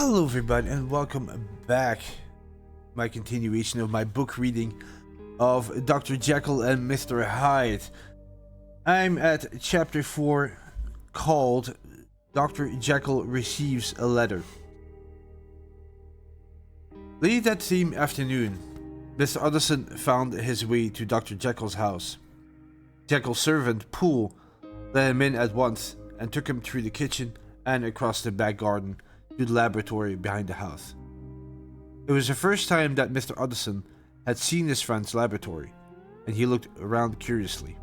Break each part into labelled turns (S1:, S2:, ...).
S1: Hello everybody and welcome back. My continuation of my book reading of Dr. Jekyll and Mr. Hyde. I'm at chapter 4 called Dr. Jekyll Receives a Letter. Late that same afternoon, Mr. Utterson found his way to Dr. Jekyll's house. Jekyll's servant, Poole, let him in at once and took him through the kitchen and across the back garden to the laboratory behind the house. It was the first time that Mr. Utterson had seen his friend's laboratory, and he looked around curiously.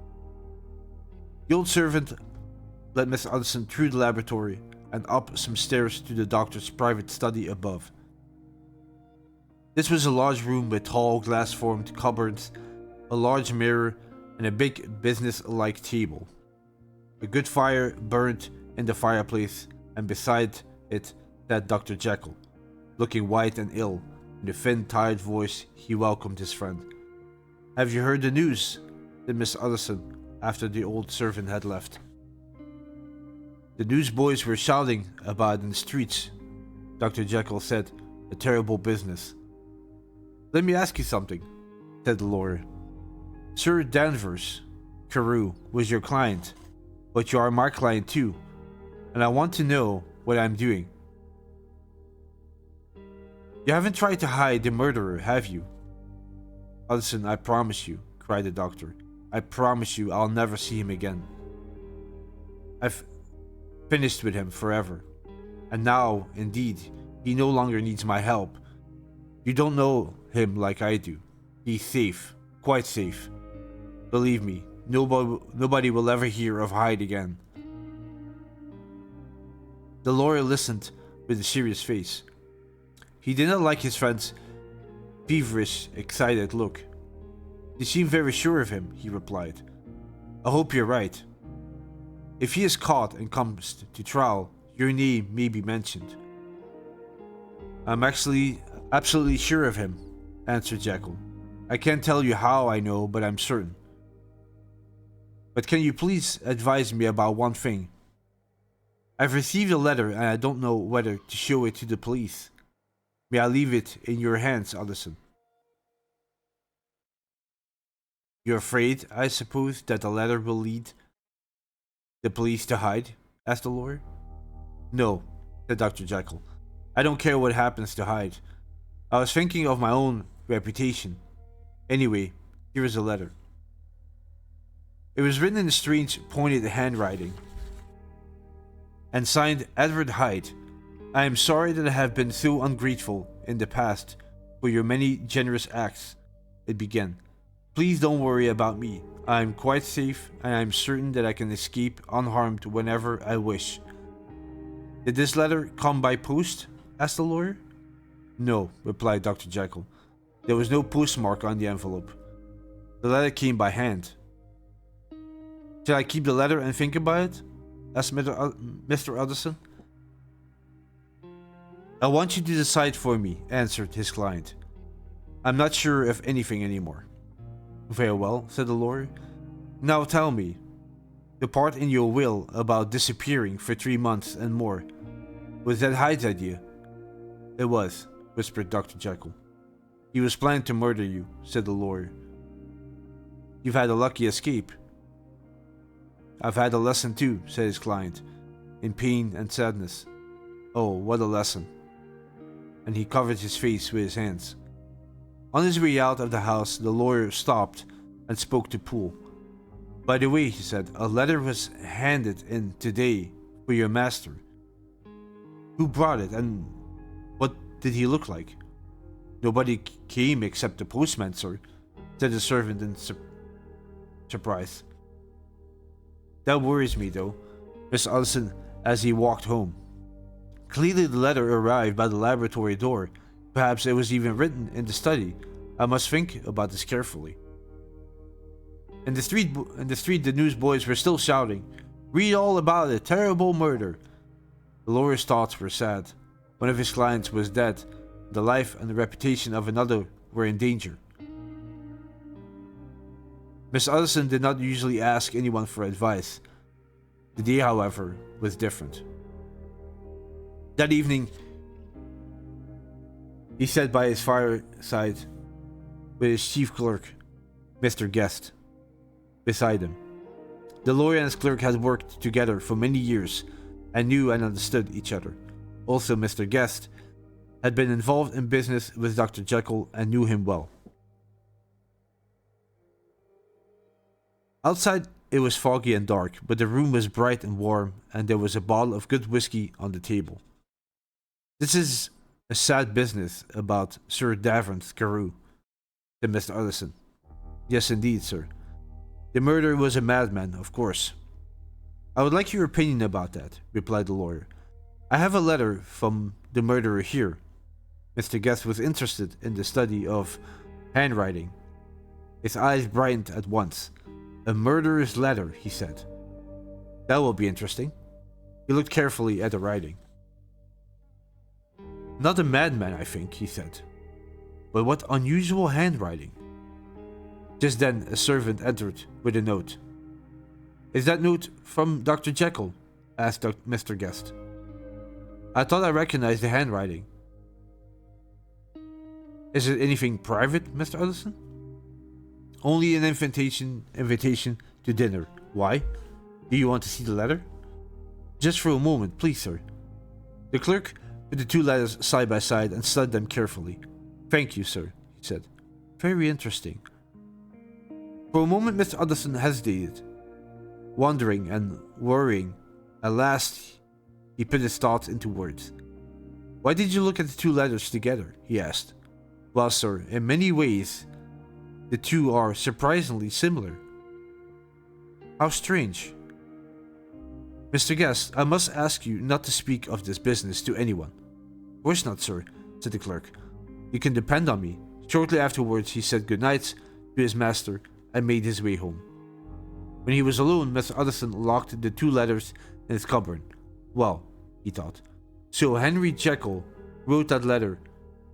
S1: The old servant led Mr. Utterson through the laboratory and up some stairs to the doctor's private study above. This was a large room with tall glass-formed cupboards, a large mirror, and a big business-like table. A good fire burned in the fireplace, and beside it sat Dr. Jekyll, looking white and ill. In a thin, tired voice, he welcomed his friend. "Have you heard the news?" said Miss Utterson after the old servant had left. "The newsboys were shouting about it in the streets," Dr. Jekyll said. "A terrible business." "Let me ask you something," said the lawyer. "Sir Danvers Carew was your client, but you are my client too, and I want to know what I'm doing. You haven't tried to hide the murderer, have you?" "Utterson, I promise you," cried the doctor. "I promise you I'll never see him again. I've finished with him forever. And now, indeed, he no longer needs my help. You don't know him like I do. He's safe, quite safe. Believe me, nobody will ever hear of Hyde again." The lawyer listened with a serious face. He did not like his friend's feverish, excited look. "You seem very sure of him," he replied. "I hope you're right. If he is caught and comes to trial, your name may be mentioned." "I'm actually absolutely sure of him," answered Jekyll. "I can't tell you how I know, but I'm certain. But can you please advise me about one thing? I've received a letter and I don't know whether to show it to the police. May I leave it in your hands, Utterson?" "You're afraid, I suppose, that the letter will lead the police to Hyde?" asked the lawyer. "No," said Dr. Jekyll. "I don't care what happens to Hyde. I was thinking of my own reputation. Anyway, here is a letter." It was written in a strange, pointed handwriting and signed Edward Hyde. "I am sorry that I have been so ungrateful in the past for your many generous acts," it began. "Please don't worry about me. I am quite safe and I am certain that I can escape unharmed whenever I wish." "Did this letter come by post?" asked the lawyer. "No," replied Dr. Jekyll. "There was no postmark on the envelope. The letter came by hand." "Shall I keep the letter and think about it?" asked Mr. Utterson. "I want you to decide for me," answered his client. "I'm not sure of anything anymore." "Very well," said the lawyer. "Now tell me, the part in your will about disappearing for 3 months and more, was that Hyde's idea?" "It was," whispered Dr. Jekyll. "He was planning to murder you," said the lawyer. "You've had a lucky escape." "I've had a lesson too," said his client, in pain and sadness. "Oh, what a lesson." And he covered his face with his hands. On his way out of the house, the lawyer stopped and spoke to Poole. "By the way," he said, "a letter was handed in today for your master. Who brought it, and what did he look like?" "Nobody came except the postman, sir," said the servant in surprise. "That worries me, though," Mr. Utterson, as he walked home. "Clearly the letter arrived by the laboratory door. Perhaps it was even written in the study. I must think about this carefully." In the street, the newsboys were still shouting, "Read all about it! Terrible murder!" The lawyer's thoughts were sad. One of his clients was dead. The life and the reputation of another were in danger. Miss Utterson did not usually ask anyone for advice. The day, however, was different. That evening, He sat by his fireside with his chief clerk, Mr. Guest, beside him. The lawyer and his clerk had worked together for many years and knew and understood each other. Also, Mr. Guest had been involved in business with Dr. Jekyll and knew him well. Outside, it was foggy and dark, but the room was bright and warm, and there was a bottle of good whiskey on the table. "This is a sad business about Sir Davant Carew," said Mr. Utterson. "Yes, indeed, sir. The murderer was a madman, of course." "I would like your opinion about that," replied the lawyer. "I have a letter from the murderer here." Mr. Guest was interested in the study of handwriting. His eyes brightened at once. "A murderer's letter," he said. "That will be interesting." He looked carefully at the writing. "Not a madman, I think," he said. "But what unusual handwriting." Just then a servant entered with a note. "Is that note from Dr. Jekyll?" asked Mr. Guest. "I thought I recognized the handwriting." "Is it anything private, Mr. Utterson?" "Only an invitation to dinner. Why? Do you want to see the letter?" "Just for a moment, please, sir." The clerk put the two letters side by side and studied them carefully. "Thank you, sir," he said. "Very interesting." For a moment Mr. Utterson hesitated, wondering and worrying. At last he put his thoughts into words. "Why did you look at the two letters together?" he asked. "Well, sir, in many ways the two are surprisingly similar." "How strange." "Mr. Guest, I must ask you not to speak of this business to anyone." "Of course not, sir," said the clerk. "You can depend on me." Shortly afterwards he said good night to his master and made his way home. When he was alone, Mr. Utterson locked the two letters in his cupboard. "Well," he thought, "so Henry Jekyll wrote that letter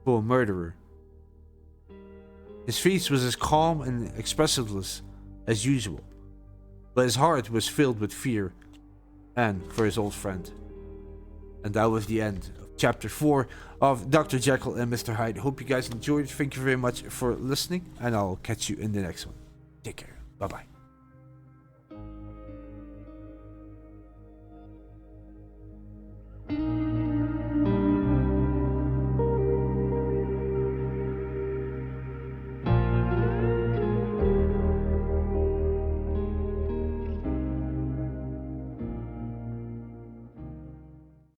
S1: for a murderer." His face was as calm and expressionless as usual, but his heart was filled with fear and for his old friend. And that was the end of chapter 4 of Dr. Jekyll and Mr. Hyde. Hope you guys enjoyed. Thank you very much for listening, and I'll catch you in the next one. Take care. Bye-bye.